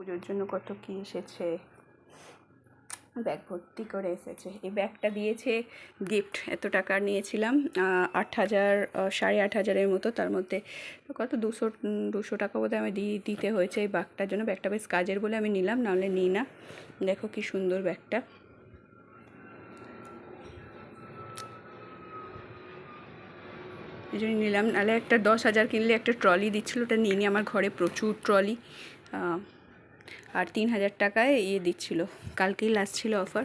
পুজোর জন্য কত কী এসেছে, ব্যাগ ভর্তি করে এসেছে। এই ব্যাগটা দিয়েছে গিফট, এত টাকা নিয়েছিলাম 8,000 8,500 মতো, তার মধ্যে কত 200 টাকা বোধহয় আমি দিতে হয়েছে এই ব্যাগটার জন্য। ব্যাগটা বেশ কাজের বলে আমি নিলাম, নাহলে নিই না। দেখো কি সুন্দর ব্যাগটা, এই জন্য নিলাম। নাহলে একটা 10,000 কিনলে একটা ট্রলি দিচ্ছিলো, ওটা নিয়ে নিই। আমার ঘরে প্রচুর ট্রলি, আর 3,000 টাকায় দিচ্ছিল। কালকেই লাস্ট ছিল অফার।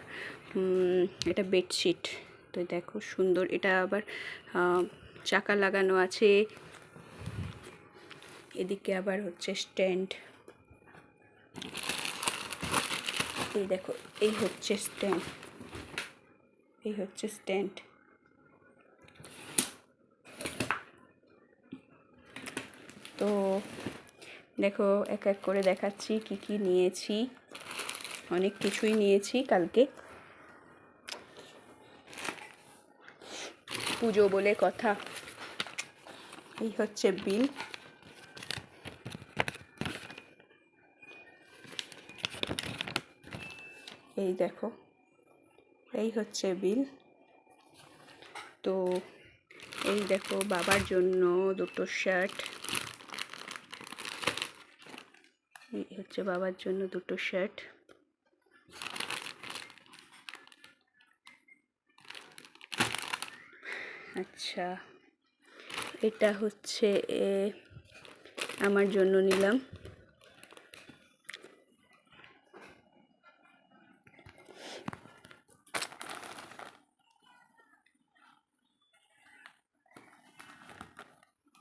এটা বেডশিট, তো দেখো সুন্দর। এটা আবার চাকা লাগানো আছে, এদিকে আবার হচ্ছে স্ট্যান্ড। এই দেখো, এই হচ্ছে স্ট্যান্ড, এই হচ্ছে স্ট্যান্ড। তো দেখো এক এক করে দেখাচ্ছি কি কি নিয়েছি। অনেক কিছুই নিয়েছি কালকে, পুজো বলে কথা। এই হচ্ছে বিল, এই দেখো, এই হচ্ছে বিল। তো এই দেখো বাবার জন্য দুটো শার্ট, এই হচ্ছে বাবার জন্য দুটো শার্ট। আচ্ছা, এটা হচ্ছে আমার জন্য নিলাম।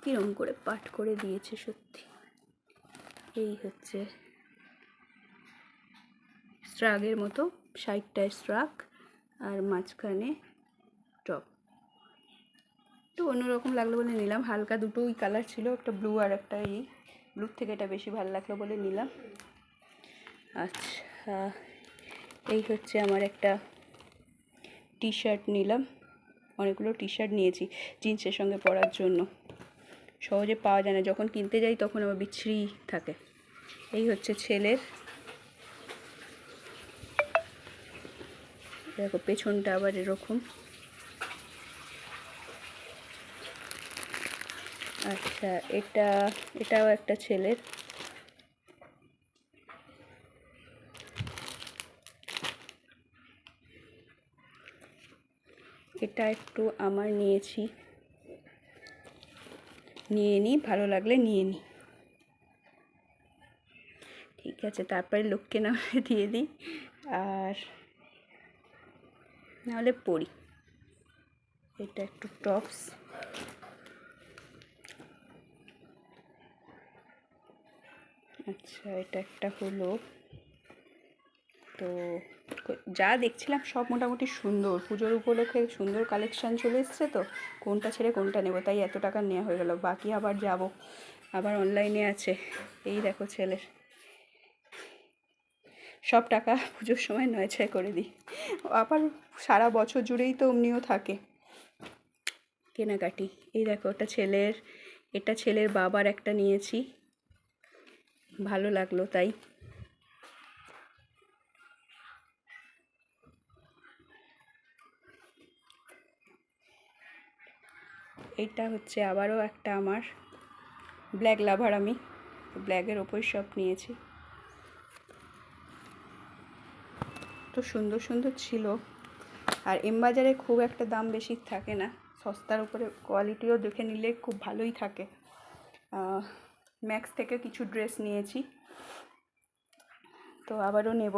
কিরম করে পাট করে দিয়েছে সত্যি। এই হচ্ছে স্ট্রাগের মতো, সাইডটায় স্ট্রাগ আর মাঝখানে টপ। একটু অন্যরকম লাগলো বলে নিলাম। হালকা দুটোই কালার ছিল, একটা ব্লু আর একটা ব্লুর থেকে এটা বেশি ভালো লাগলো বলে নিলাম। আচ্ছা, এই হচ্ছে আমার একটা টি শার্ট নিলাম। অনেকগুলো টি শার্ট নিয়েছি জিন্সের সঙ্গে পরার জন্য, সহজে পাওয়া যায় না, যখন কিনতে যাই তখন আবার বিচ্ছিরি থাকে। এই হচ্ছে ছেলের, দেখো পেছনটা আবার এরকম। আচ্ছা, এটাও একটা ছেলের। এটা একটু আমার নিয়েছি, নিয়ে নিই, ভালো লাগলে নিয়ে নিই। ঠিক আছে, তারপরে লোককে না দিয়ে দিই, আর নাহলে পরি। এটা একটু টপস, আচ্ছা এটা একটা হলো। তো যা দেখছিলাম সব মোটামুটি সুন্দর, পুজোর উপলক্ষে সুন্দর কালেকশান চলে এসছে, তো কোনটা ছেড়ে কোনটা নেব, তাই এত টাকা নেওয়া হয়ে গেল। বাকি আবার যাব, আবার অনলাইনে আছে। এই দেখো ছেলের, সব টাকা পুজোর সময় নয়ছয় করে দিই, আবার সারা বছর জুড়েই তো অমনিও থাকে কেনাকাটি। এই দেখো ওটা ছেলের, এটা ছেলের বাবার একটা নিয়েছি, ভালো লাগলো তাই। এইটা হচ্ছে আবারও একটা আমার, ব্ল্যাক লাভার আমি, ব্ল্যাকের ওপর সব নিয়েছি। তো সুন্দর সুন্দর ছিল, আর এম বাজারে খুব একটা দাম বেশি থাকে না, সস্তার উপরে কোয়ালিটিও দেখে নিলে খুব ভালোই থাকে। ম্যাক্স থেকে কিছু ড্রেস নিয়েছি, তো আবারও নেব।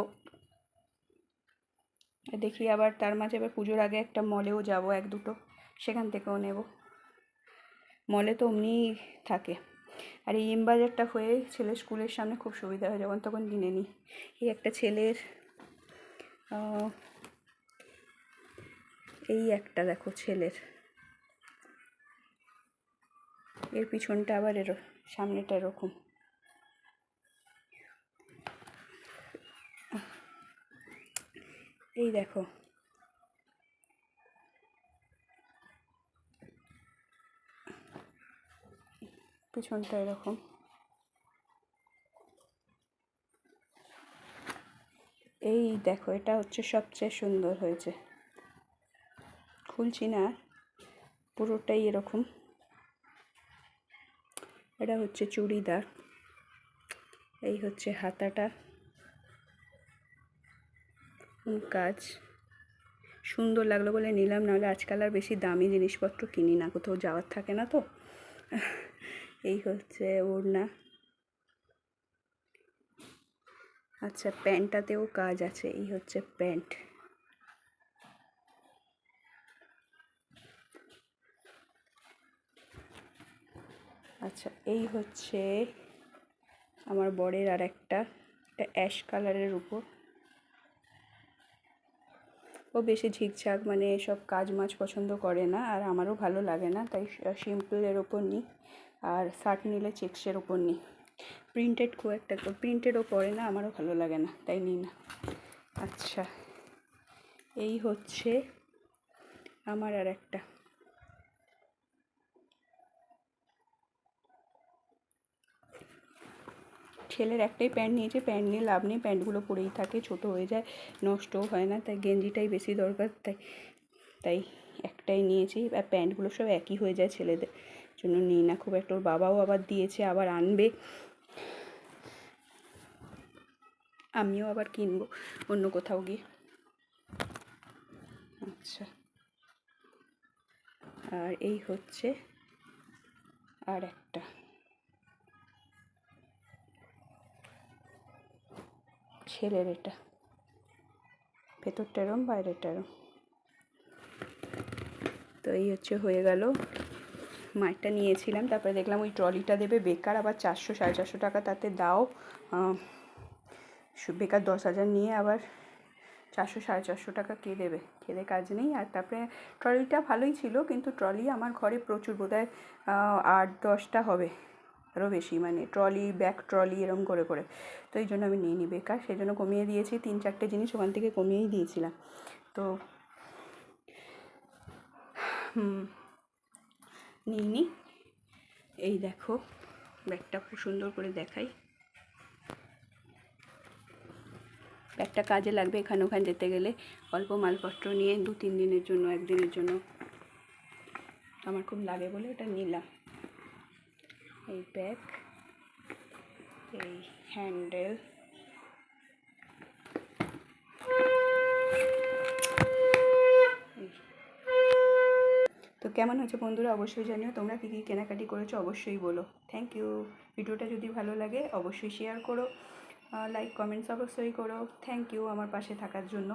দেখি আবার তার মাঝে আবার পুজোর আগে একটা মলেও যাব, এক দুটো, সেখান থেকেও নেব। মলে তো অমনিই থাকে, আর এই এম বাজারটা হয়ে ছেলের স্কুলের সামনে খুব সুবিধা হয়, যখন তখন কিনে নিই। এই একটা ছেলের, এই একটা দেখো ছেলের, এর পিছনটা আবার সামনেটা এরকম। এই দেখো, পিছনটা এরকম। এই দেখো, এটা হচ্ছে সবচেয়ে সুন্দর হয়েছে, খুলছি না, পুরোটাই এরকম। এটা হচ্ছে চুড়িদার, এই হচ্ছে হাতাটা, কাজ সুন্দর লাগলো বলে নিলাম, নাহলে আজকাল আর বেশি দামি জিনিসপত্র কিনি না, কোথাও যাওয়ার থাকে না তো। এই হচ্ছে ওড়না। আচ্ছা, প্যান্টটাতেও কাজ আছে, এই হচ্ছে প্যান্ট। আচ্ছা, এই হচ্ছে আমার বরের আর একটা অ্যাশ কালারের উপর। ও বেশি ঝিকঝাক মানে সব কাজ মাছ পছন্দ করে না, আর আমারও ভালো লাগে না, তাই সিম্পলের ওপর নিই। আর শার্ট নিলে চেক্সের ওপর নিই। প্রিন্টেড খুব একটা প্রিন্টেডও পরে না, আমারও ভালো লাগে না, তাই নিই না। আচ্ছা, এই হচ্ছে আমার আর একটা। ছেলের একটাই প্যান্ট নিয়েছে, প্যান্ট নিয়ে লাভ নেই, প্যান্টগুলো পরেই থাকে, ছোট হয়ে যায়, নষ্টও হয় না, তাই গেঞ্জিটাই বেশি দরকার, তাই একটাই নিয়েছি। আর প্যান্টগুলো সব একই হয়ে যায় ছেলেদের, জন্য নিই না খুব একটা। ওর বাবাও আবার দিয়েছে, আবার আনবে, আমিও আবার কিনবো অন্য কোথাও গিয়ে। আচ্ছা, আর এই হচ্ছে আর একটা, ছেলের এটা, ভেতরটা এরম, বাইরেটা এরম। তো এই হচ্ছে হয়ে গেল। মায়েরটা নিয়েছিলাম, তারপরে দেখলাম ওই ট্রলিটা দেবে বেকার, আবার 400 450 টাকা তাতে দাও, বেকার 10,000 নিয়ে আবার 400 450 টাকা কে দেবে, খেলে কাজ নেই। আর তারপরে ট্রলিটা ভালোই ছিল, কিন্তু ট্রলি আমার ঘরে প্রচুর, বোধহয় 8-10টা হবে, আরও বেশি, মানে ট্রলি, ব্যাক ট্রলি এরম করে করে, তো এই জন্য আমি নিইনি, বেকার, সেই জন্য কমিয়ে দিয়েছি। 3-4টে জিনিস ওখান থেকে কমিয়েই দিয়েছিলাম, তো নিইনি। এই দেখো ব্যাগটা খুব সুন্দর করে দেখাই, ব্যাগটা কাজে লাগবে এখানে ওখানে যেতে গেলে, অল্প মালপত্র নিয়ে 2-3 দিনের জন্য, 1 দিনের জন্য আমার খুব লাগে বলে এটা নিলাম। এই ব্যাগ, এই হ্যান্ডেল, তো কেমন হয়েছে বন্ধুরা অবশ্যই জানিও, তোমরা কী কী কেনাকাটি করেছো অবশ্যই বলো। Thank you. ভিডিওটা যদি ভালো লাগে অবশ্যই শেয়ার করো, লাইক কমেন্টস অবশ্যই করো। থ্যাংক ইউ আমার পাশে থাকার জন্য।